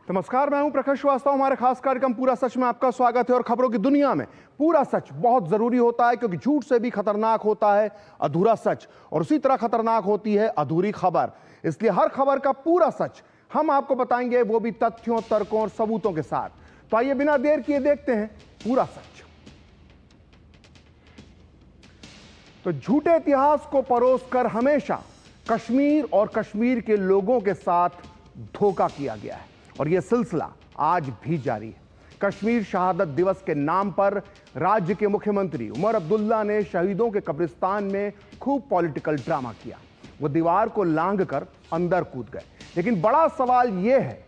नमस्कार, मैं हूं प्रकाश श्रीवास्तव। हमारे खास कार्यक्रम पूरा सच में आपका स्वागत है। और खबरों की दुनिया में पूरा सच बहुत जरूरी होता है, क्योंकि झूठ से भी खतरनाक होता है अधूरा सच, और उसी तरह खतरनाक होती है अधूरी खबर। इसलिए हर खबर का पूरा सच हम आपको बताएंगे, वो भी तथ्यों, तर्कों और सबूतों के साथ। तो आइए बिना देर किए देखते हैं पूरा सच। तो झूठे इतिहास को परोसकर हमेशा कश्मीर और कश्मीर के लोगों के साथ धोखा किया गया है, और यह सिलसिला आज भी जारी है। कश्मीर शहादत दिवस के नाम पर राज्य के मुख्यमंत्री उमर अब्दुल्ला ने शहीदों के कब्रिस्तान में खूब पॉलिटिकल ड्रामा किया। वो दीवार को लांघकर अंदर कूद गए। लेकिन बड़ा सवाल यह है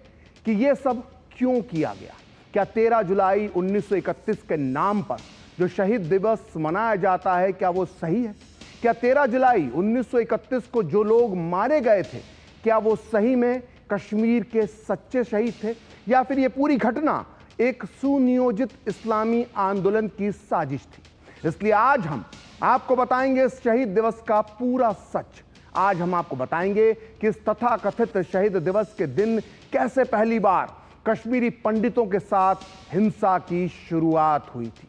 कि यह सब क्यों किया गया? क्या 13 जुलाई 1931 के नाम पर जो शहीद दिवस मनाया जाता है, क्या वो सही है? क्या 13 जुलाई 1931 को जो लोग मारे गए थे, क्या वो सही में कश्मीर के सच्चे शहीद थे, या फिर ये पूरी घटना एक सुनियोजित इस्लामी आंदोलन की साजिश थी? इसलिए आज हम आपको बताएंगे इस शहीद दिवस का पूरा सच। आज हम आपको बताएंगे कि इस तथाकथित शहीद दिवस के दिन कैसे पहली बार कश्मीरी पंडितों के साथ हिंसा की शुरुआत हुई थी।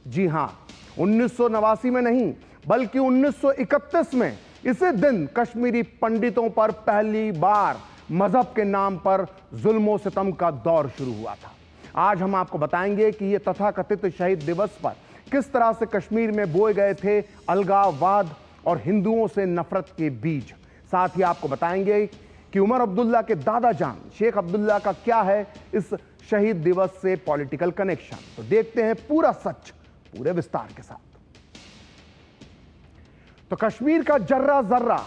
जी हां, 1989 में नहीं, बल्कि 1931 में इसी दिन कश्मीरी पंडितों पर पहली बार मजहब के नाम पर जुल्म सितम का दौर शुरू हुआ था। आज हम आपको बताएंगे कि यह तथाकथित शहीद दिवस पर किस तरह से कश्मीर में बोए गए थे अलगाववाद और हिंदुओं से नफरत के बीज। साथ ही आपको बताएंगे कि उमर अब्दुल्ला के दादा जान शेख अब्दुल्ला का क्या है इस शहीद दिवस से पॉलिटिकल कनेक्शन। तो देखते हैं पूरा सच पूरे विस्तार के साथ। तो कश्मीर का जर्रा जर्रा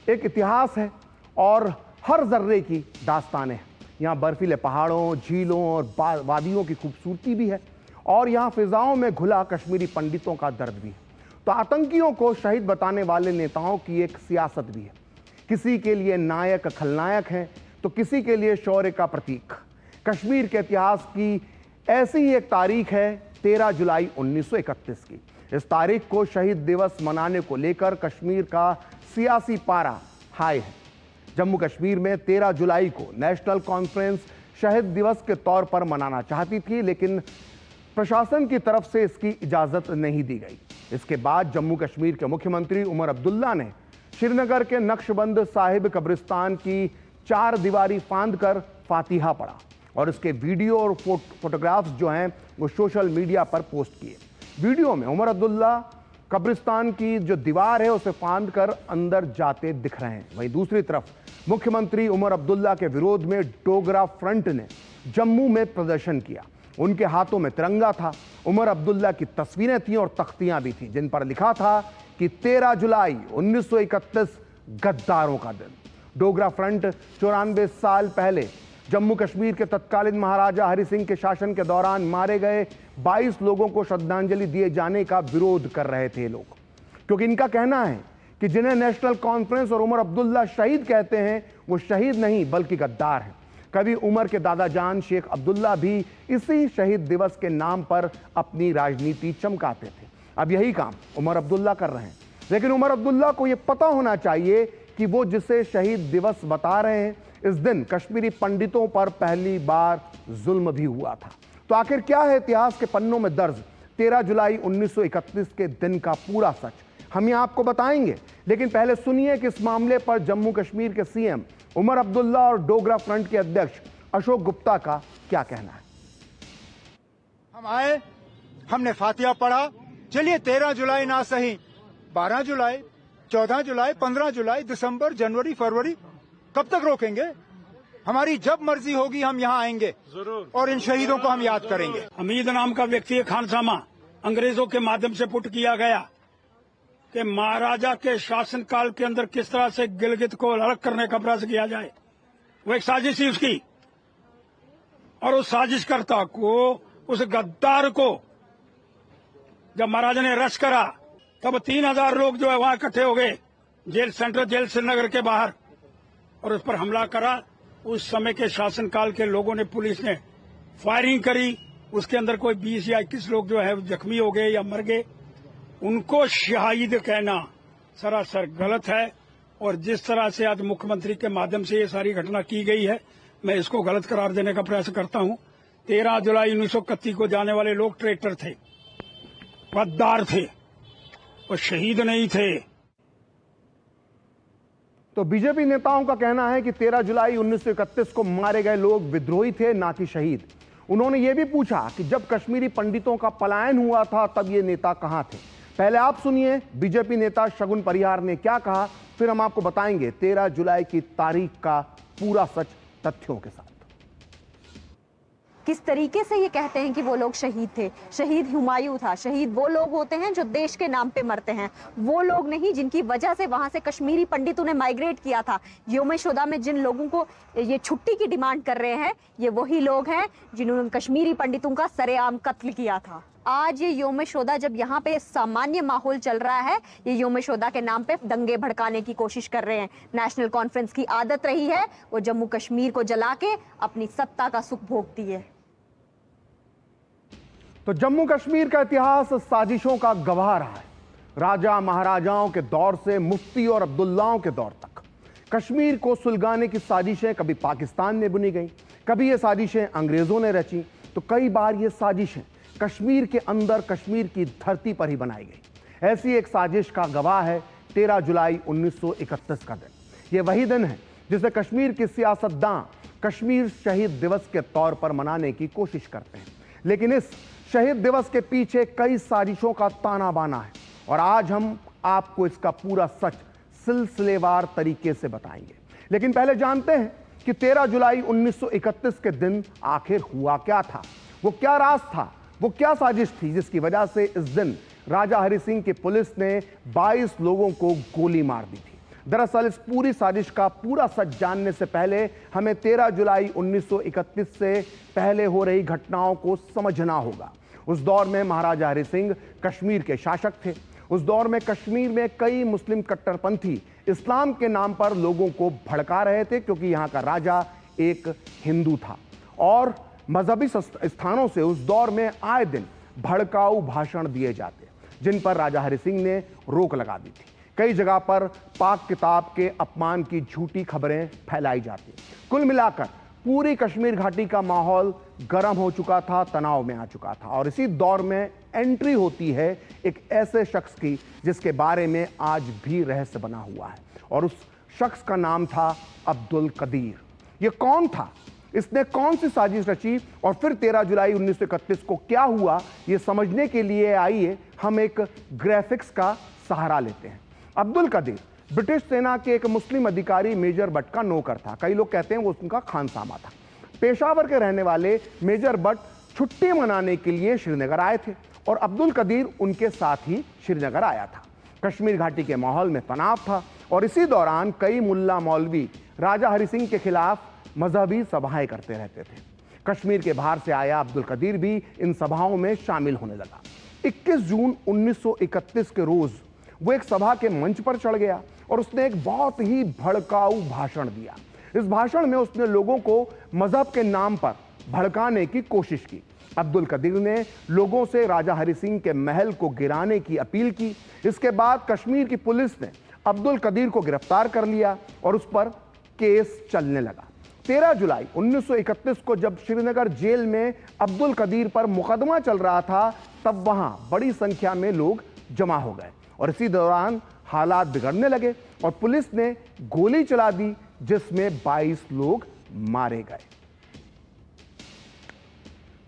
एक इतिहास है, और हर जर्रे की दास्तानें हैं। यहाँ बर्फीले पहाड़ों, झीलों और वादियों की खूबसूरती भी है, और यहाँ फिजाओं में घुला कश्मीरी पंडितों का दर्द भी है। तो आतंकियों को शहीद बताने वाले नेताओं की एक सियासत भी है। किसी के लिए नायक खलनायक हैं, तो किसी के लिए शौर्य का प्रतीक। कश्मीर के इतिहास की ऐसी ही एक तारीख है 13 जुलाई 1931 की। इस तारीख को शहीद दिवस मनाने को लेकर कश्मीर का सियासी पारा हाई है। जम्मू कश्मीर में 13 जुलाई को नेशनल कॉन्फ्रेंस शहीद दिवस के तौर पर मनाना चाहती थी, लेकिन प्रशासन की तरफ से इसकी इजाजत नहीं दी गई। इसके बाद जम्मू कश्मीर के मुख्यमंत्री उमर अब्दुल्ला ने श्रीनगर के नक्शबंद साहिब कब्रिस्तान की 4 दीवारी फांदकर फातिहा पढ़ा, और इसके वीडियो और फोटोग्राफ्स जो हैं वो सोशल मीडिया पर पोस्ट किए। वीडियो में उमर अब्दुल्ला कब्रिस्तान की जो दीवार है उसे फांद कर अंदर जाते दिख रहे हैं। वहीं दूसरी तरफ मुख्यमंत्री उमर अब्दुल्ला के विरोध में डोगरा फ्रंट ने जम्मू में प्रदर्शन किया। उनके हाथों में तिरंगा था, उमर अब्दुल्ला की तस्वीरें थीं और तख्तियां भी थीं, जिन पर लिखा था कि 13 जुलाई 1931 गद्दारों का दिन। डोगरा फ्रंट 94 साल पहले जम्मू कश्मीर के तत्कालीन महाराजा हरि सिंह के शासन के दौरान मारे गए 22 लोगों को श्रद्धांजलि दिए जाने का विरोध कर रहे थे लोग, क्योंकि इनका कहना है कि जिन्हें नेशनल कॉन्फ्रेंस और उमर अब्दुल्ला शहीद कहते हैं, वो शहीद नहीं बल्कि गद्दार हैं। कभी उमर के दादा जान शेख अब्दुल्ला भी इसी शहीद दिवस के नाम पर अपनी राजनीति चमकाते थे। अब यही काम उमर अब्दुल्ला कर रहे हैं, लेकिन उमर अब्दुल्ला को यह पता होना चाहिए कि वो जिसे शहीद दिवस बता रहे हैं, इस दिन कश्मीरी पंडितों पर पहली बार जुल्म भी हुआ था। तो आखिर क्या है इतिहास के पन्नों में दर्ज 13 जुलाई 1931 के दिन का पूरा सच? हम ये आपको बताएंगे, लेकिन पहले सुनिए कि इस मामले पर जम्मू कश्मीर के सीएम उमर अब्दुल्ला और डोगरा फ्रंट के अध्यक्ष अशोक गुप्ता का क्या कहना है। हम आए, हमने फातिहा पढ़ा। चलिए 13 जुलाई ना सही, 12 जुलाई, 14 जुलाई, 15 जुलाई, दिसंबर, जनवरी, फरवरी, कब तक रोकेंगे? हमारी जब मर्जी होगी हम यहाँ आएंगे जरूर, और इन शहीदों को हम याद करेंगे। हमीद नाम का व्यक्ति है, खानसामा, अंग्रेजों के माध्यम से पुट किया गया कि महाराजा के शासनकाल के अंदर किस तरह से गिलगित को अलग करने का प्रयास किया जाए। वो एक साजिश थी उसकी, और उस साजिशकर्ता को, उस गद्दार को जब महाराजा ने अरेस्ट करा, तब 3000 लोग जो है वहां इकट्ठे हो गए जेल, सेंट्रल जेल श्रीनगर के बाहर, और उस पर हमला करा। उस समय के शासनकाल के लोगों ने, पुलिस ने फायरिंग करी। उसके अंदर कोई 20 या 21 लोग जो है जख्मी हो गए या मर गए। उनको शहीद कहना सरासर गलत है, और जिस तरह से आज मुख्यमंत्री के माध्यम से ये सारी घटना की गई है, मैं इसको गलत करार देने का प्रयास करता हूं। 13 जुलाई 1931 को जाने वाले लोग ट्रैक्टर थे, गद्दार थे, वो शहीद नहीं थे। तो बीजेपी नेताओं का कहना है कि 13 जुलाई 1931 को मारे गए लोग विद्रोही थे, ना कि शहीद। उन्होंने यह भी पूछा कि जब कश्मीरी पंडितों का पलायन हुआ था तब ये नेता कहां थे। पहले आप सुनिए बीजेपी नेता शगुन परिहार ने क्या कहा, फिर हम आपको बताएंगे 13 जुलाई की तारीख का पूरा सच तथ्यों के साथ। किस तरीके से ये कहते हैं कि वो लोग शहीद थे। शहीद हुमायूं था। शहीद वो लोग होते हैं जो देश के नाम पे मरते हैं, वो लोग नहीं जिनकी वजह से वहां से कश्मीरी पंडितों ने माइग्रेट किया था। योम-ए-शुदा में जिन लोगों को ये छुट्टी की डिमांड कर रहे हैं, ये वही लोग हैं जिन्होंने कश्मीरी पंडितों का सरेआम कत्ल किया था। आज ये योम-ए-शुदा जब यहाँ पे सामान्य माहौल चल रहा है, ये योम-ए-शुदा के नाम पे दंगे भड़काने की कोशिश कर रहे हैं। नेशनल कॉन्फ्रेंस की आदत रही है वो जम्मू कश्मीर को जला के अपनी सत्ता का सुख भोगती है। तो जम्मू कश्मीर का इतिहास साजिशों का गवाह रहा है। राजा महाराजाओं के दौर से मुफ्ती और अब्दुल्लाओं के दौर तक कश्मीर को सुलगाने की साजिशें कभी पाकिस्तान में बुनी गई, कभी ये साजिशें अंग्रेजों ने रची, तो कई बार ये साजिशें कश्मीर के अंदर कश्मीर की धरती पर ही बनाई गई। ऐसी एक साजिश का गवाह है 13 जुलाई 1931 का दिन। ये वही दिन है जिसे कश्मीर के सियासतदान कश्मीर शहीद दिवस के तौर पर मनाने की कोशिश करते हैं, लेकिन इस शहीद दिवस के पीछे कई साजिशों का ताना बाना है और आज हम आपको इसका पूरा सच सिलसिलेवार तरीके से बताएंगे। लेकिन पहले जानते हैं कि 13 जुलाई 1931 के दिन आखिर हुआ क्या था। वो क्या राज था, वो क्या साजिश थी जिसकी वजह से इस दिन राजा हरि सिंह की पुलिस ने 22 लोगों को गोली मार दी थी। दरअसल इस पूरी साजिश का पूरा सच जानने से पहले हमें 13 जुलाई 1931 से पहले हो रही घटनाओं को समझना होगा। उस दौर में महाराजा हरि सिंह कश्मीर के शासक थे। उस दौर में कश्मीर में कई मुस्लिम कट्टरपंथी इस्लाम के नाम पर लोगों को भड़का रहे थे, क्योंकि यहाँ का राजा एक हिंदू था और मजहबी स्थानों से उस दौर में आए दिन भड़काऊ भाषण दिए जाते, जिन पर राजा हरि सिंह ने रोक लगा दी थी। कई जगह पर पाक किताब के अपमान की झूठी खबरें फैलाई जाती। कुल मिलाकर पूरी कश्मीर घाटी का माहौल गर्म हो चुका था, तनाव में आ चुका था और इसी दौर में एंट्री होती है एक ऐसे शख्स की जिसके बारे में आज भी रहस्य बना हुआ है और उस शख्स का नाम था अब्दुल कदीर। ये कौन था, इसने कौन सी साजिश रची और फिर 13 जुलाई 1931 को क्या हुआ, ये समझने के लिए आइए हम एक ग्राफिक्स का सहारा लेते हैं। अब्दुल कदीर ब्रिटिश सेना के एक मुस्लिम अधिकारी मेजर बट का नौकर था। कई लोग कहते हैं वो उनका खानसामा था। पेशावर के रहने वाले मेजर बट छुट्टी मनाने के लिए श्रीनगर आए थे और अब्दुल कदीर उनके साथ ही श्रीनगर आया था। कश्मीर घाटी के माहौल में तनाव था और इसी दौरान कई मुल्ला मौलवी राजा हरि सिंह के खिलाफ मजहबी सभाएं करते रहते थे। कश्मीर के बाहर से आया अब्दुल कदीर भी इन सभाओं में शामिल होने लगा। 21 जून 1931 के रोज वो एक सभा के मंच पर चढ़ गया और उसने एक बहुत ही भड़काऊ भाषण दिया। इस भाषण में उसने लोगों को मजहब के नाम पर भड़काने की कोशिश की। अब्दुल कदीर ने लोगों से राजा हरि सिंह के महल को गिराने की अपील की। इसके बाद कश्मीर की पुलिस ने अब्दुल कदीर को गिरफ्तार कर लिया और उस पर केस चलने लगा। 13 जुलाई 1931 को जब श्रीनगर जेल में अब्दुल कदीर पर मुकदमा चल रहा था, तब वहां बड़ी संख्या में लोग जमा हो गए और इसी दौरान हालात बिगड़ने लगे और पुलिस ने गोली चला दी, जिसमें 22 लोग मारे गए।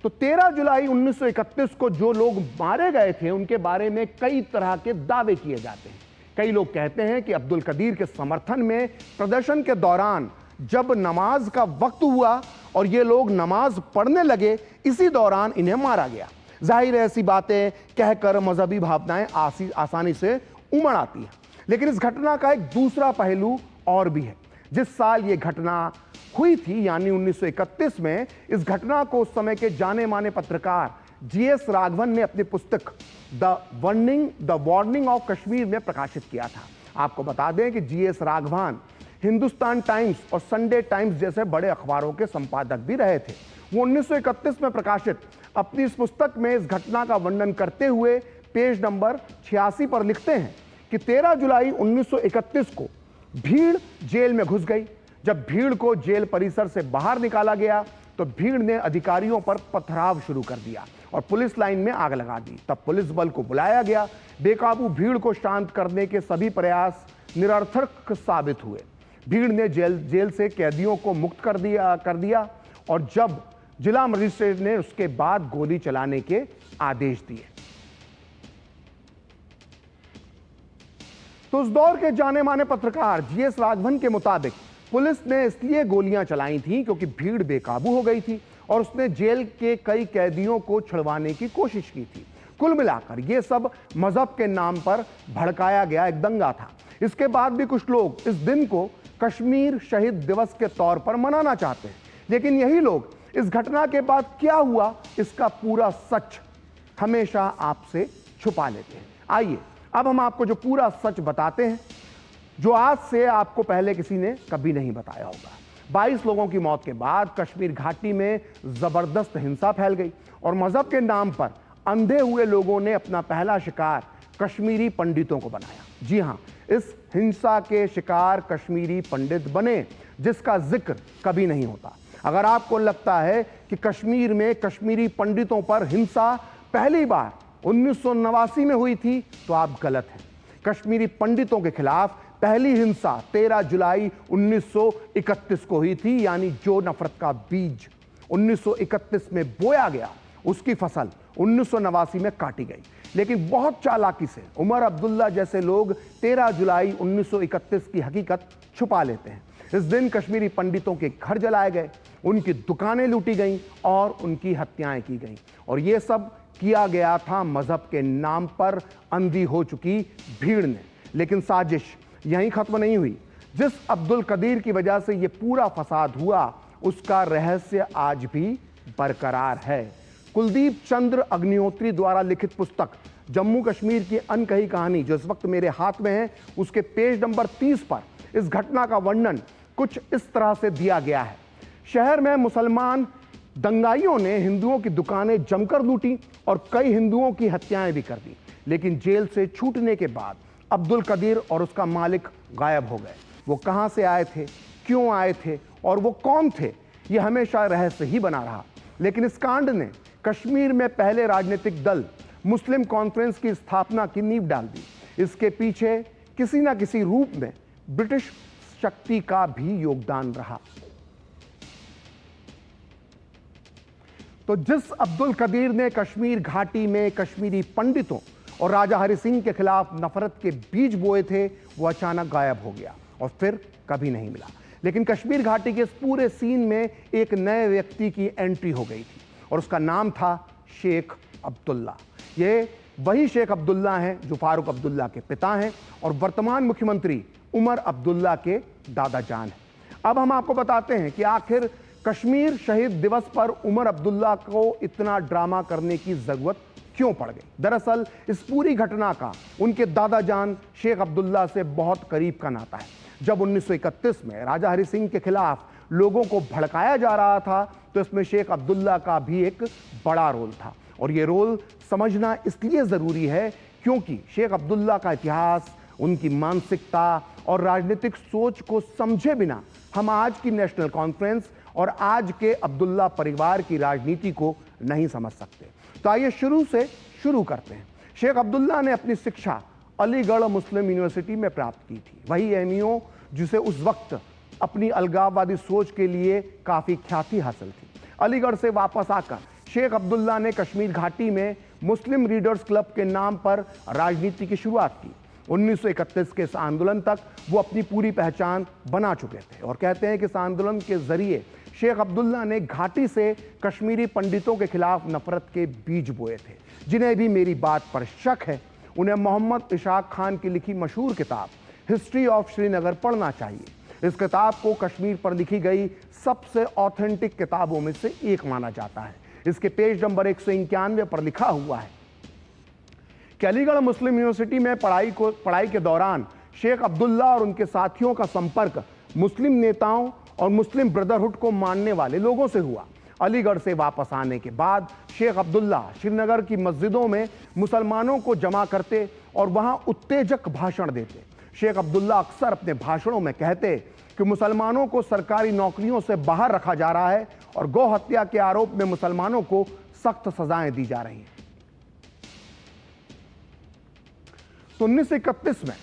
तो 13 जुलाई 1931 को जो लोग मारे गए थे उनके बारे में कई तरह के दावे किए जाते हैं। कई लोग कहते हैं कि अब्दुल कदीर के समर्थन में प्रदर्शन के दौरान जब नमाज का वक्त हुआ और ये लोग नमाज पढ़ने लगे, इसी दौरान इन्हें मारा गया। जाहिर है ऐसी बातें कहकर मजहबी भावनाएं आसानी से उमड़ आती हैं। लेकिन इस घटना का एक दूसरा पहलू और भी है। जिस साल ये घटना हुई थी यानी 1931 में, इस घटना को उस समय के जाने माने पत्रकार जीएस राघवन ने अपनी पुस्तक द वार्निंग ऑफ कश्मीर में प्रकाशित किया था। आपको बता दें कि जीएस राघवन हिंदुस्तान टाइम्स और संडे टाइम्स जैसे बड़े अखबारों के संपादक भी रहे थे। वो 1931 में प्रकाशित अपनी इस पुस्तक में इस घटना का वर्णन करते हुए पेज नंबर 86 पर लिखते हैं कि 13 जुलाई 1931 को भीड़ जेल में घुस गई। जब भीड़ को जेल परिसर से बाहर निकाला गया तो भीड़ ने अधिकारियों पर पथराव शुरू कर दिया और पुलिस लाइन में आग लगा दी। तब पुलिस बल को बुलाया गया। बेकाबू भीड़ को शांत करने के सभी प्रयास निरर्थक साबित हुए। भीड़ ने जेल से कैदियों को मुक्त कर दिया और जब जिला मजिस्ट्रेट ने उसके बाद गोली चलाने के आदेश दिए। तो उस दौर के जाने माने पत्रकार जीएस राघवन के मुताबिक पुलिस ने इसलिए गोलियां चलाई थी क्योंकि भीड़ बेकाबू हो गई थी और उसने जेल के कई कैदियों को छुड़वाने की कोशिश की थी। कुल मिलाकर यह सब मजहब के नाम पर भड़काया गया एक दंगा था। इसके बाद भी कुछ लोग इस दिन को कश्मीर शहीद दिवस के तौर पर मनाना चाहते हैं, लेकिन यही लोग इस घटना के बाद क्या हुआ इसका पूरा सच हमेशा आपसे छुपा लेते हैं। आइए अब हम आपको जो पूरा सच बताते हैं, जो आज से आपको पहले किसी ने कभी नहीं बताया होगा। 22 लोगों की मौत के बाद कश्मीर घाटी में जबरदस्त हिंसा फैल गई और मजहब के नाम पर अंधे हुए लोगों ने अपना पहला शिकार कश्मीरी पंडितों को बनाया। जी हां, इस हिंसा के शिकार कश्मीरी पंडित बने, जिसका जिक्र कभी नहीं होता। अगर आपको लगता है कि कश्मीर में कश्मीरी पंडितों पर हिंसा पहली बार 1989 में हुई थी तो आप गलत हैं। कश्मीरी पंडितों के खिलाफ पहली हिंसा 13 जुलाई 1931 को हुई थी, यानी जो नफरत का बीज 1931 में बोया गया उसकी फसल 1989 में काटी गई। लेकिन बहुत चालाकी से उमर अब्दुल्ला जैसे लोग 13 जुलाई 1931 की हकीकत छुपा लेते हैं। इस दिन कश्मीरी पंडितों के घर जलाए गए, उनकी दुकानें लूटी गईं और उनकी हत्याएं की गईं। और यह सब किया गया था मजहब के नाम पर अंधी हो चुकी भीड़ ने। लेकिन साजिश यहीं खत्म नहीं हुई। जिस अब्दुल कदीर की वजह से यह पूरा फसाद हुआ उसका रहस्य आज भी बरकरार है। कुलदीप चंद्र अग्निहोत्री द्वारा लिखित पुस्तक जम्मू कश्मीर की अनकही कहानी, जो इस वक्त मेरे हाथ में है, उसके पेज नंबर 30 पर इस घटना का वर्णन कुछ इस तरह से दिया गया है। शहर में मुसलमान दंगाइयों ने हिंदुओं की दुकानें जमकर लूटी और कई हिंदुओं की हत्याएं भी कर दी। लेकिन जेल से छूटने के बाद अब्दुल कदीर और उसका मालिक गायब हो गए। वो कहां से आए थे, क्यों आए थे और वो कौन थे, ये हमेशा रहस्य ही बना रहा। लेकिन इस कांड ने कश्मीर में पहले राजनीतिक दल मुस्लिम कॉन्फ्रेंस की स्थापना की नींव डाल दी। इसके पीछे किसी ना किसी रूप में ब्रिटिश शक्ति का भी योगदान रहा। तो जिस अब्दुल कदीर ने कश्मीर घाटी में कश्मीरी पंडितों और राजा हरि सिंह के खिलाफ नफरत के बीज बोए थे, वो अचानक गायब हो गया और फिर कभी नहीं मिला। लेकिन कश्मीर घाटी के इस पूरे सीन में एक नए व्यक्ति की एंट्री हो गई थी और उसका नाम था शेख अब्दुल्ला। ये वही शेख अब्दुल्ला हैं जो फारूक अब्दुल्ला के पिता हैं और वर्तमान मुख्यमंत्री उमर अब्दुल्ला के दादा जान हैं। अब हम आपको बताते हैं कि आखिर कश्मीर शहीद दिवस पर उमर अब्दुल्ला को इतना ड्रामा करने की जरूरत क्यों पड़ गई। दरअसल इस पूरी घटना का उनके दादा जान शेख अब्दुल्ला से बहुत करीब का नाता है। जब 1931 में राजा हरि सिंह के खिलाफ लोगों को भड़काया जा रहा था तो इसमें शेख अब्दुल्ला का भी एक बड़ा रोल था। और ये रोल समझना इसलिए ज़रूरी है क्योंकि शेख अब्दुल्ला का इतिहास, उनकी मानसिकता और राजनीतिक सोच को समझे बिना हम आज की नेशनल कॉन्फ्रेंस और आज के अब्दुल्ला परिवार की राजनीति को नहीं समझ सकते। तो आइए शुरू से शुरू करते हैं। शेख अब्दुल्ला ने अपनी शिक्षा अलीगढ़ मुस्लिम यूनिवर्सिटी में प्राप्त की थी, वही एमयू जिसे उस वक्त अपनी अलगाववादी सोच के लिए काफ़ी ख्याति हासिल थी। अलीगढ़ से वापस आकर शेख अब्दुल्ला ने कश्मीर घाटी में मुस्लिम रीडर्स क्लब के नाम पर राजनीति की शुरुआत की। 1931 के इस आंदोलन तक वो अपनी पूरी पहचान बना चुके थे और कहते हैं कि इस आंदोलन के जरिए शेख अब्दुल्ला ने घाटी से कश्मीरी पंडितों के खिलाफ नफरत के बीज बोए थे। जिन्हें भी मेरी बात पर शक है उन्हें मोहम्मद इशाक खान की लिखी मशहूर किताब हिस्ट्री ऑफ श्रीनगर पढ़ना चाहिए। इस किताब को कश्मीर पर लिखी गई सबसे ऑथेंटिक किताबों में से एक माना जाता है। इसके पेज नंबर 191 पर लिखा हुआ है कि अलीगढ़ मुस्लिम यूनिवर्सिटी में पढ़ाई के दौरान शेख अब्दुल्ला और उनके साथियों का संपर्क मुस्लिम नेताओं और मुस्लिम ब्रदरहुड को मानने वाले लोगों से हुआ। अलीगढ़ से वापस आने के बाद शेख अब्दुल्ला श्रीनगर की मस्जिदों में मुसलमानों को जमा करते और वहां उत्तेजक भाषण देते। शेख अब्दुल्ला अक्सर अपने भाषणों में कहते कि मुसलमानों को सरकारी नौकरियों से बाहर रखा जा रहा है और गौ हत्या के आरोप में मुसलमानों को सख्त सजाएं दी जा रही हैं। तो 1931 में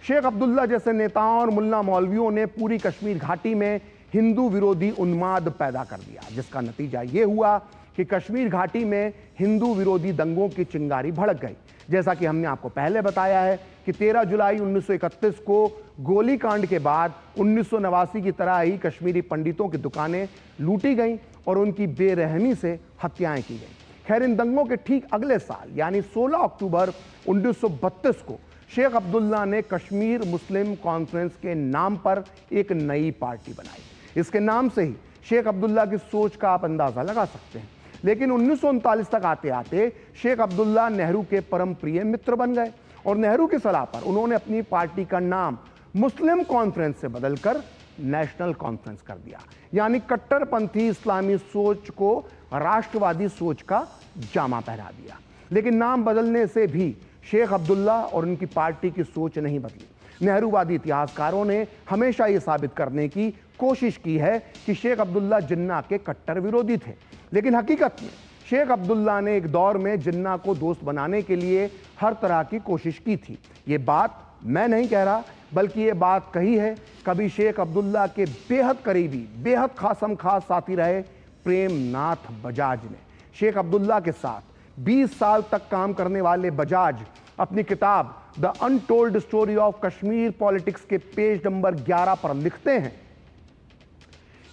शेख अब्दुल्ला जैसे नेताओं और मुल्ला मौलवियों ने पूरी कश्मीर घाटी में हिंदू विरोधी उन्माद पैदा कर दिया, जिसका नतीजा यह हुआ कि कश्मीर घाटी में हिंदू विरोधी दंगों की चिंगारी भड़क गई। जैसा कि हमने आपको पहले बताया है कि 13 जुलाई 1931 को गोलीकांड के बाद 1989 की तरह ही कश्मीरी पंडितों की दुकानें लूटी गईं और उनकी बेरहमी से हत्याएं की गईं। खैर, इन दंगों के ठीक अगले साल यानी 16 अक्टूबर 1932 को शेख अब्दुल्ला ने कश्मीर मुस्लिम कॉन्फ्रेंस के नाम पर एक नई पार्टी बनाई। इसके नाम से ही शेख अब्दुल्ला की सोच का आप अंदाजा लगा सकते हैं। लेकिन 1939 तक आते आते शेख अब्दुल्ला नेहरू के परम प्रिय मित्र बन गए और नेहरू की सलाह पर उन्होंने अपनी पार्टी का नाम मुस्लिम कॉन्फ्रेंस से बदलकर नेशनल कॉन्फ्रेंस कर दिया, यानी कट्टरपंथी इस्लामी सोच को राष्ट्रवादी सोच का जामा पहना दिया। लेकिन नाम बदलने से भी शेख अब्दुल्ला और उनकी पार्टी की सोच नहीं बदली। नेहरूवादी इतिहासकारों ने हमेशा यह साबित करने की कोशिश की है कि शेख अब्दुल्ला जिन्ना के कट्टर विरोधी थे, लेकिन हकीकत में शेख अब्दुल्ला ने एक दौर में जिन्ना को दोस्त बनाने के लिए हर तरह की कोशिश की थी। ये बात मैं नहीं कह रहा, बल्कि ये बात कही है कभी शेख अब्दुल्ला के बेहद करीबी, बेहद खासम खास साथी रहे प्रेमनाथ बजाज ने। शेख अब्दुल्ला के साथ 20 साल तक काम करने वाले बजाज अपनी किताब the untold story of Kashmir politics के पेज नंबर 11 पर लिखते हैं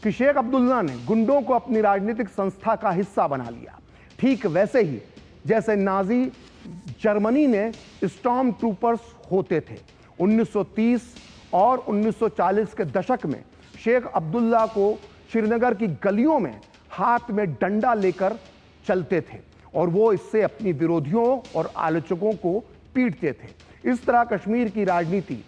कि शेख अब्दुल्ला ने गुंडों को अपनी राजनीतिक संस्था का हिस्सा बना लिया, ठीक वैसे ही जैसे नाजी जर्मनी ने स्टॉर्म ट्रूपर्स होते थे। 1930 और 1940 के दशक में शेख अब्दुल्ला को श्रीनगर की गलियों में हाथ में डंडा लेकर चलते थे और वो इससे अपनी विरोधियों और आलोचकों को पीटते थे। इस तरह कश्मीर की राजनीति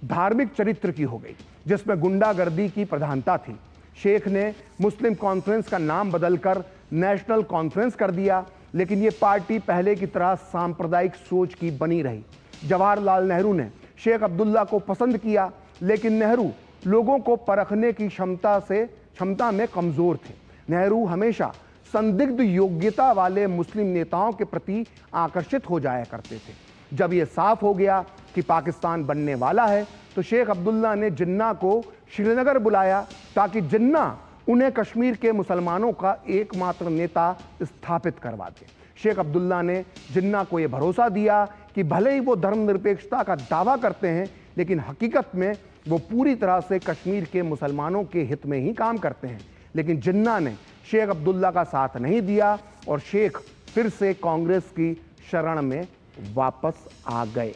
धार्मिक चरित्र की हो गई, जिसमें गुंडागर्दी की प्रधानता थी। शेख ने मुस्लिम कॉन्फ्रेंस का नाम बदलकर नेशनल कॉन्फ्रेंस कर दिया, लेकिन ये पार्टी पहले की तरह सांप्रदायिक सोच की बनी रही। जवाहरलाल नेहरू ने शेख अब्दुल्ला को पसंद किया, लेकिन नेहरू लोगों को परखने की क्षमता में कमजोर थे। नेहरू हमेशा संदिग्ध योग्यता वाले मुस्लिम नेताओं के प्रति आकर्षित हो जाया करते थे। जब यह साफ हो गया कि पाकिस्तान बनने वाला है, तो शेख अब्दुल्ला ने जिन्ना को श्रीनगर बुलाया ताकि जिन्ना उन्हें कश्मीर के मुसलमानों का एकमात्र नेता स्थापित करवा दे। शेख अब्दुल्ला ने जिन्ना को यह भरोसा दिया कि भले ही वो धर्मनिरपेक्षता का दावा करते हैं, लेकिन हकीकत में वो पूरी तरह से कश्मीर के मुसलमानों के हित में ही काम करते हैं। लेकिन जिन्ना ने शेख अब्दुल्ला का साथ नहीं दिया और शेख फिर से कांग्रेस की शरण में वापस आ गए।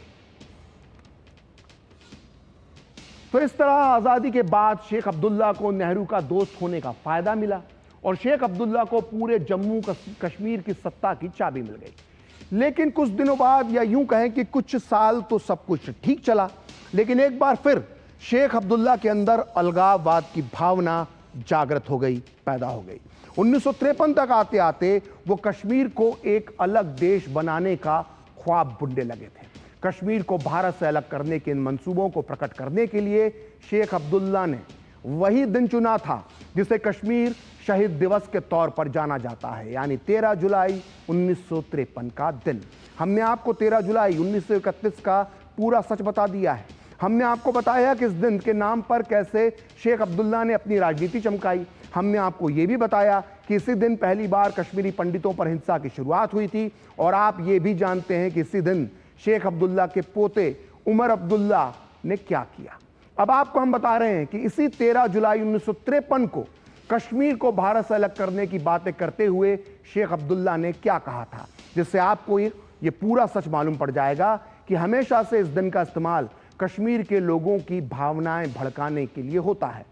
तो इस तरह आजादी के बाद शेख अब्दुल्ला को नेहरू का दोस्त होने का फायदा मिला और शेख अब्दुल्ला को पूरे जम्मू कश्मीर की सत्ता की चाबी मिल गई। लेकिन कुछ दिनों बाद, या यूं कहें कि कुछ साल, तो सब कुछ ठीक चला, लेकिन एक बार फिर शेख अब्दुल्ला के अंदर अलगाववाद की भावना जागृत हो गई, पैदा हो गई। 1953 तक आते आते वो कश्मीर को एक अलग देश बनाने का ख्वाब बुनने लगे थे। कश्मीर को भारत से अलग करने के इन मंसूबों को प्रकट करने के लिए शेख अब्दुल्ला ने वही दिन चुना था जिसे कश्मीर शहीद दिवस के तौर पर जाना जाता है, यानी 13 जुलाई 1953 का दिन। हमने आपको 13 जुलाई 1931 का पूरा सच बता दिया है। हमने आपको बताया कि इस दिन के नाम पर कैसे शेख अब्दुल्ला ने अपनी राजनीति चमकाई। हमने आपको ये भी बताया कि इसी दिन पहली बार कश्मीरी पंडितों पर हिंसा की शुरुआत हुई थी, और आप ये भी जानते हैं कि इसी दिन शेख अब्दुल्ला के पोते उमर अब्दुल्ला ने क्या किया। अब आपको हम बता रहे हैं कि इसी 13 जुलाई 1953 को कश्मीर को भारत से अलग करने की बातें करते हुए शेख अब्दुल्ला ने क्या कहा था, जिससे आपको ये पूरा सच मालूम पड़ जाएगा कि हमेशा से इस दिन का इस्तेमाल कश्मीर के लोगों की भावनाएं भड़काने के लिए होता है।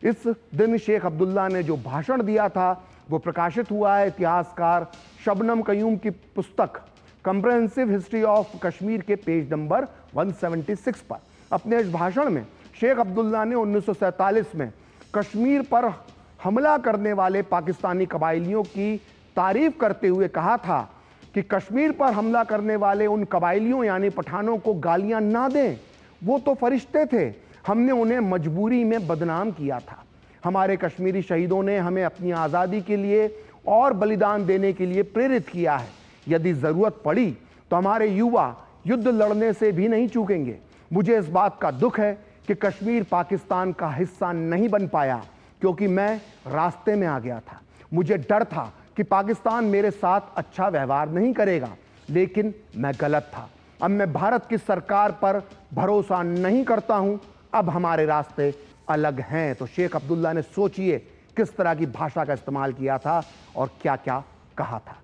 इस दिन शेख अब्दुल्ला ने जो भाषण दिया था वो प्रकाशित हुआ है इतिहासकार शबनम कयूम की पुस्तक कंप्रेहेंसिव हिस्ट्री ऑफ कश्मीर के पेज नंबर 176 पर। अपने इस भाषण में शेख अब्दुल्ला ने 1947 में कश्मीर पर हमला करने वाले पाकिस्तानी कबाइलियों की तारीफ करते हुए कहा था कि कश्मीर पर हमला करने वाले उन कबाइलियों यानी पठानों को गालियां ना दें, वो तो फरिश्ते थे, हमने उन्हें मजबूरी में बदनाम किया था। हमारे कश्मीरी शहीदों ने हमें अपनी आज़ादी के लिए और बलिदान देने के लिए प्रेरित किया है। यदि ज़रूरत पड़ी तो हमारे युवा युद्ध लड़ने से भी नहीं चूकेंगे। मुझे इस बात का दुख है कि कश्मीर पाकिस्तान का हिस्सा नहीं बन पाया, क्योंकि मैं रास्ते में आ गया था। मुझे डर था कि पाकिस्तान मेरे साथ अच्छा व्यवहार नहीं करेगा, लेकिन मैं गलत था। अब मैं भारत की सरकार पर भरोसा नहीं करता हूं। अब हमारे रास्ते अलग हैं। तो शेख अब्दुल्ला ने सोचिए किस तरह की भाषा का इस्तेमाल किया था और क्या क्या कहा था।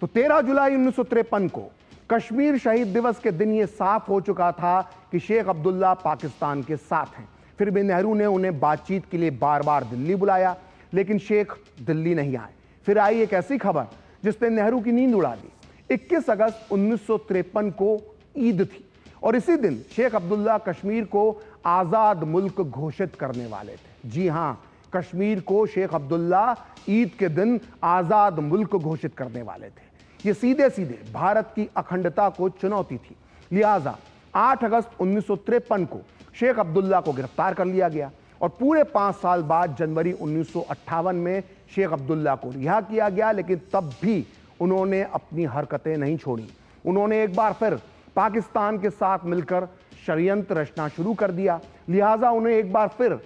तो 13 जुलाई 1953 को कश्मीर शहीद दिवस के दिन यह साफ हो चुका था कि शेख अब्दुल्ला पाकिस्तान के साथ हैं। फिर भी नेहरू ने उन्हें बातचीत के लिए बार बार दिल्ली बुलाया, लेकिन शेख दिल्ली नहीं आए। फिर आई एक ऐसी खबर जिसने नेहरू की नींद उड़ा दी। 21 अगस्त 1953 को ईद थी और इसी दिन शेख अब्दुल्ला कश्मीर को आजाद मुल्क घोषित करने वाले थे। जी हां, कश्मीर को शेख अब्दुल्ला ईद के दिन आजाद मुल्क घोषित करने वाले थे। ये सीधे सीधे भारत की अखंडता को चुनौती थी। लिहाजा 8 अगस्त 1953 को शेख अब्दुल्ला को गिरफ्तार कर लिया गया और पूरे 5 साल बाद जनवरी 1958 में शेख अब्दुल्ला को रिहा किया गया। लेकिन तब भी उन्होंने अपनी हरकतें नहीं छोड़ी। उन्होंने एक बार फिर पाकिस्तान के साथ मिलकर षड्यंत्र रचना शुरू कर दिया। लिहाजा उन्हें एक बार फिर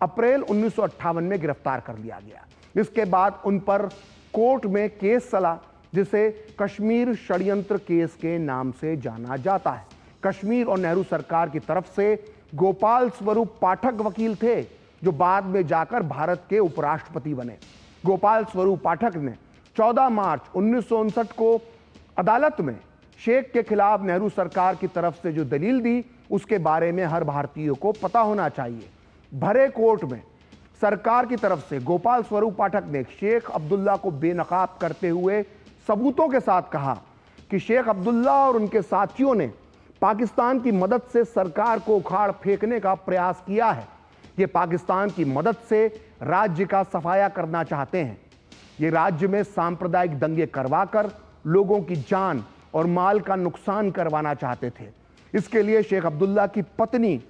अप्रैल 1958 में गिरफ्तार कर लिया गया। इसके बाद उन पर कोर्ट में केस चला, जिसे कश्मीर षड्यंत्र केस के नाम से जाना जाता है। कश्मीर और नेहरू सरकार की तरफ से गोपाल स्वरूप पाठक वकील थे, जो बाद में जाकर भारत के उपराष्ट्रपति बने। गोपाल स्वरूप पाठक ने 14 मार्च 1959 को अदालत में शेख के खिलाफ नेहरू सरकार की तरफ से जो दलील दी, उसके बारे में हर भारतीय को पता होना चाहिए। भरे कोर्ट में सरकार की तरफ से गोपाल स्वरूप पाठक ने शेख अब्दुल्ला को बेनकाब करते हुए सबूतों के साथ कहा कि शेख अब्दुल्ला और उनके साथियों ने पाकिस्तान की मदद से सरकार को उखाड़ फेंकने का प्रयास किया है। ये पाकिस्तान की मदद से राज्य का सफाया करना चाहते हैं। ये राज्य में सांप्रदायिक दंगे करवाकर लोगों की जान और माल का नुकसान करवाना चाहते थे। इसके लिए शेख अब्दुल्ला की पत्नी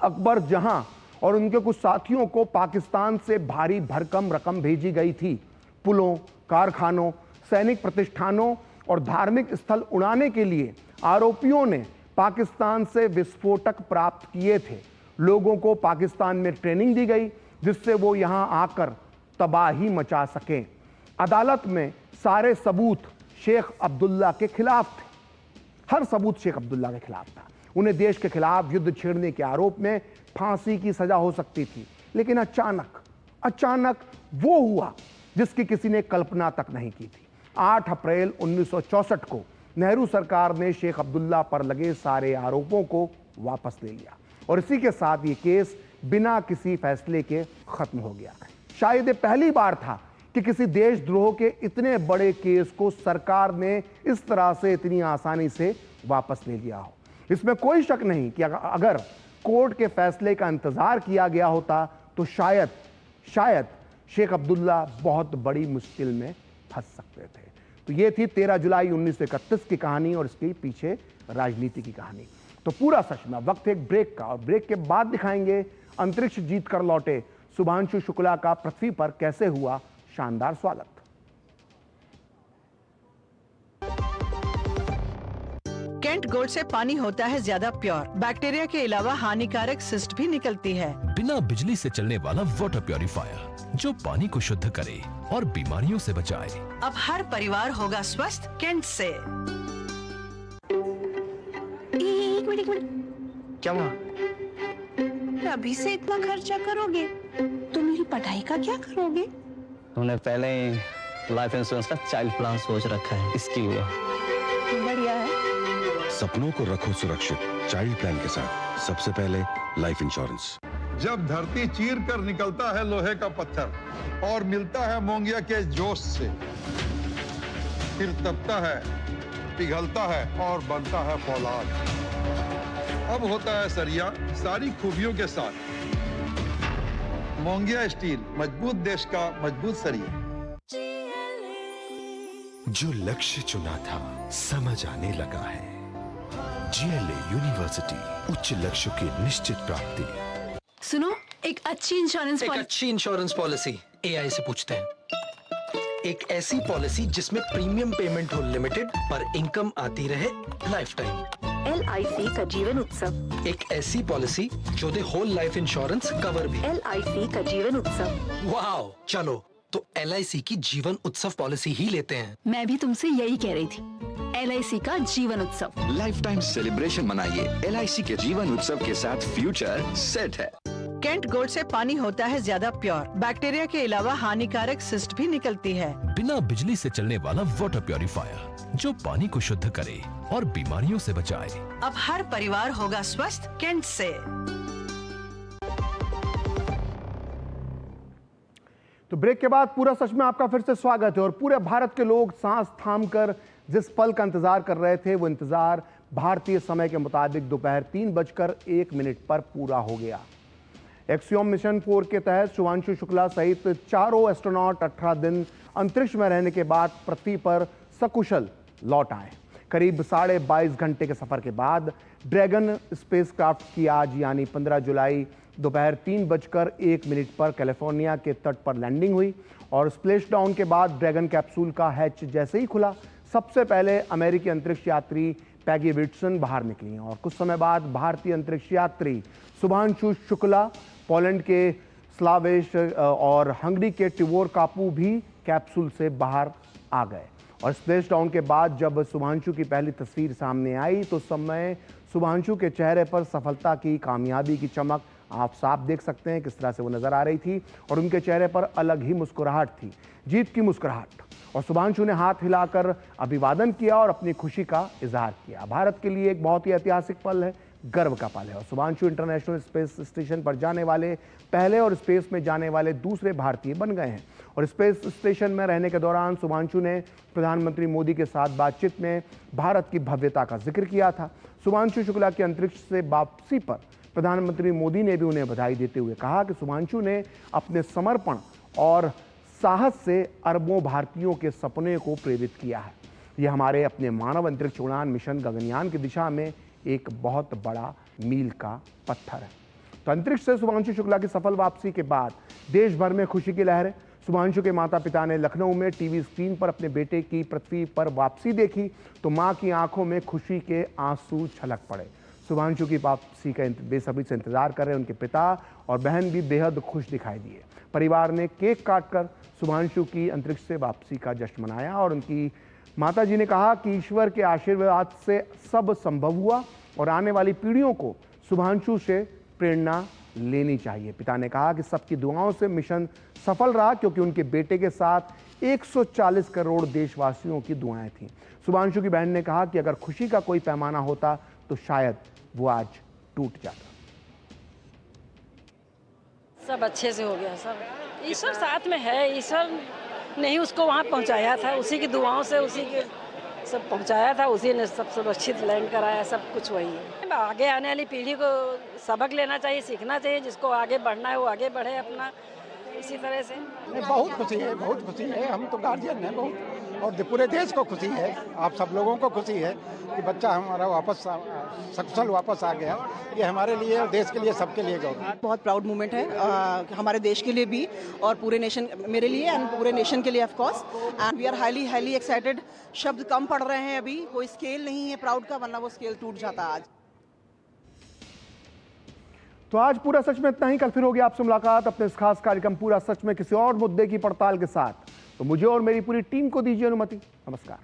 अकबर जहां और उनके कुछ साथियों को पाकिस्तान से भारी भरकम रकम भेजी गई थी। पुलों, कारखानों, सैनिक प्रतिष्ठानों और धार्मिक स्थल उड़ाने के लिए आरोपियों ने पाकिस्तान से विस्फोटक प्राप्त किए थे। लोगों को पाकिस्तान में ट्रेनिंग दी गई, जिससे वो यहां आकर तबाही मचा सकें। अदालत में सारे सबूत शेख अब्दुल्ला के खिलाफ थे। हर सबूत शेख अब्दुल्ला के खिलाफ था। उन्हें देश के खिलाफ युद्ध छेड़ने के आरोप में फांसी की सजा हो सकती थी, लेकिन अचानक वो हुआ जिसकी किसी ने कल्पना तक नहीं की थी। 8 अप्रैल 1964 को नेहरू सरकार ने शेख अब्दुल्ला पर लगे सारे आरोपों को वापस ले लिया और इसी के साथ ये केस बिना किसी फैसले के खत्म हो गया। शायद ये पहली बार था कि किसी देशद्रोह के इतने बड़े केस को सरकार ने इस तरह से इतनी आसानी से वापस ले लिया हो। इसमें कोई शक नहीं कि अगर कोर्ट के फैसले का इंतजार किया गया होता तो शायद शेख अब्दुल्ला बहुत बड़ी मुश्किल में फंस सकते थे। तो ये थी 13 जुलाई 1931 की कहानी और इसके पीछे राजनीति की कहानी। तो पूरा सच में वक्त एक ब्रेक का, और ब्रेक के बाद दिखाएंगे अंतरिक्ष जीत कर लौटे शुभांशु शुक्ला का पृथ्वी पर कैसे हुआ शानदार स्वागत। केंट गोल्ड से पानी होता है ज्यादा प्योर। बैक्टीरिया के अलावा हानिकारक सिस्ट भी निकलती है। बिना बिजली से चलने वाला वाटर प्योरीफायर जो पानी को शुद्ध करे और बीमारियों से बचाए। अब हर परिवार होगा स्वस्थ केंट से। एक मिनट क्या हुआ? अभी से इतना खर्चा करोगे तो मेरी पढ़ाई का क्या करोगे? उन्होंने पहले ही लाइफ इंश्योरेंस का चाइल्ड प्लान सोच रखा है, इसके लिए। बढ़िया है। सपनों को रखो सुरक्षित चाइल्ड प्लान के साथ। सबसे पहले लाइफ इंश्योरेंस। जब धरती चीर कर निकलता है लोहे का पत्थर और मिलता है मोंगिया के जोश से, फिर तपता है, पिघलता है और बनता है फौलाद। अब होता है सरिया सारी खूबियों के साथ। मोंगिया स्टील, मजबूत देश का मजबूत सरिया। जो लक्ष्य चुना था समझ आने लगा है। GLA यूनिवर्सिटी, उच्च लक्ष्य की निश्चित प्राप्ति। सुनो, एक अच्छी इंश्योरेंस पॉलिसी AI से पूछते हैं। एक ऐसी पॉलिसी जिसमें प्रीमियम पेमेंट हो लिमिटेड पर इनकम आती रहे लाइफ टाइम। LIC का जीवन उत्सव। एक ऐसी पॉलिसी जो दे होल लाइफ इंश्योरेंस कवर भी। LIC का जीवन उत्सव। वाओ, चलो तो LIC की जीवन उत्सव पॉलिसी ही लेते हैं। मैं भी तुमसे यही कह रही थी, LIC का जीवन उत्सव। लाइफ टाइम सेलिब्रेशन मनाइए LIC के जीवन उत्सव के साथ, फ्यूचर सेट है। केंट गोल्ड से पानी होता है ज्यादा प्योर, बैक्टीरिया के अलावा हानिकारक सिस्ट भी निकलती है। बिना बिजली से चलने वाला वाटर प्योरीफायर जो पानी को शुद्ध करे और बीमारियों से बचाए। अब हर परिवार होगा स्वस्थ केंट से। तो ब्रेक के बाद पूरा सच में आपका फिर से स्वागत है। और पूरे भारत के लोग सांस थामकर जिस पल का इंतजार कर रहे थे, वो इंतजार भारतीय समय के मुताबिक दोपहर 3:01 पर पूरा हो गया। एक्सियोम मिशन 4 के तहत शुभांशु शुक्ला सहित चारों एस्ट्रोनॉट 18 दिन अंतरिक्ष में रहने के बाद पृथ्वी पर सकुशल लौट आए। करीब 22.5 घंटे के सफर के बाद ड्रैगन स्पेसक्राफ्ट की आज यानी 15 जुलाई दोपहर 3:01 पर कैलिफोर्निया के तट पर लैंडिंग हुई। और स्प्लैशडाउन के बाद ड्रैगन कैप्सूल का हैच जैसे ही खुला, सबसे पहले अमेरिकी अंतरिक्ष यात्री पैगी विट्सन बाहर निकली और कुछ समय बाद भारतीय अंतरिक्ष यात्री शुभांशु शुक्ला, पोलैंड के स्लावेश और हंगरी के टिवोर कापू भी कैप्सूल से बाहर आ गए। और स्प्लैशडाउन के बाद जब शुभांशु की पहली तस्वीर सामने आई तो समय शुभांशु के चेहरे पर सफलता की, कामयाबी की चमक आप साफ देख सकते हैं किस तरह से वो नजर आ रही थी। और उनके चेहरे पर अलग ही मुस्कुराहट थी, जीत की मुस्कुराहट। और शुभांशु ने हाथ हिलाकर अभिवादन किया और अपनी खुशी का इजहार किया। भारत के लिए एक बहुत ही ऐतिहासिक पल है, गर्व का पल है। और शुभांशु इंटरनेशनल स्पेस स्टेशन पर जाने वाले पहले और स्पेस में जाने वाले दूसरे भारतीय बन गए हैं। और स्पेस स्टेशन में रहने के दौरान शुभांशु ने प्रधानमंत्री मोदी के साथ बातचीत में भारत की भव्यता का जिक्र किया था। शुभांशु शुक्ला की अंतरिक्ष से वापसी पर प्रधानमंत्री मोदी ने भी उन्हें बधाई देते हुए कहा कि शुभांशु ने अपने समर्पण और साहस से अरबों भारतीयों के सपने को प्रेरित किया है। यह हमारे अपने मानव अंतरिक्ष उड़ान मिशन गगनयान की दिशा में एक बहुत बड़ा मील का पत्थर है। तो अंतरिक्ष से शुभांशु शुक्ला की सफल वापसी के बाद देश भर में खुशी की लहर है। शुभांशु के माता पिता ने लखनऊ में टीवी स्क्रीन पर अपने बेटे की पृथ्वी पर वापसी देखी तो मां की आंखों में खुशी के आंसू छलक पड़े। शुभांशु की वापसी का बेसब्री से इंतजार कर रहे उनके पिता और बहन भी बेहद खुश दिखाई दिए। परिवार ने केक काटकर शुभांशु की अंतरिक्ष से वापसी का जश्न मनाया और उनकी माताजी ने कहा कि ईश्वर के आशीर्वाद से सब संभव हुआ और आने वाली पीढ़ियों को शुभांशु से प्रेरणा लेनी चाहिए। पिता ने कहा कि सबकी दुआओं से मिशन सफल रहा क्योंकि उनके बेटे के साथ 140 करोड़ देशवासियों की दुआएं थीं। शुभांशु की बहन ने कहा कि अगर खुशी का कोई पैमाना होता तो शायद वो आज टूट जाता। सब अच्छे से हो गया, सब ईश्वर साथ में है। ईश्वर नहीं उसको वहाँ पहुँचाया था, उसी की दुआओं से उसी के सब पहुँचाया था, उसी ने सब सुरक्षित लैंड कराया, सब कुछ वही है। आगे आने वाली पीढ़ी को सबक लेना चाहिए, सीखना चाहिए, जिसको आगे बढ़ना है वो आगे बढ़े अपना इसी तरह से। बहुत खुशी है, बहुत खुशी है। हम तो गार्जियन हैं बहुत, और पूरे देश को खुशी है, आप सब लोगों को खुशी है कि बच्चा हमारा वापस सकुशल वापस आ गया। ये हमारे लिए और देश के लिए, सबके लिए गौरव। बहुत प्राउड मोमेंट है हमारे देश के लिए भी और पूरे नेशन, मेरे लिए एंड पूरे नेशन के लिए of course. And we are highly excited. शब्द कम पड़ रहे हैं, अभी कोई स्केल नहीं है प्राउड का, वरना वो स्केल टूट जाता आज। तो आज पूरा सच में इतना ही। कल फिर होगी आपसे मुलाकात अपने इस खास कार्यक्रम पूरा सच में किसी और मुद्दे की पड़ताल के साथ। तो मुझे और मेरी पूरी टीम को दीजिए अनुमति। नमस्कार।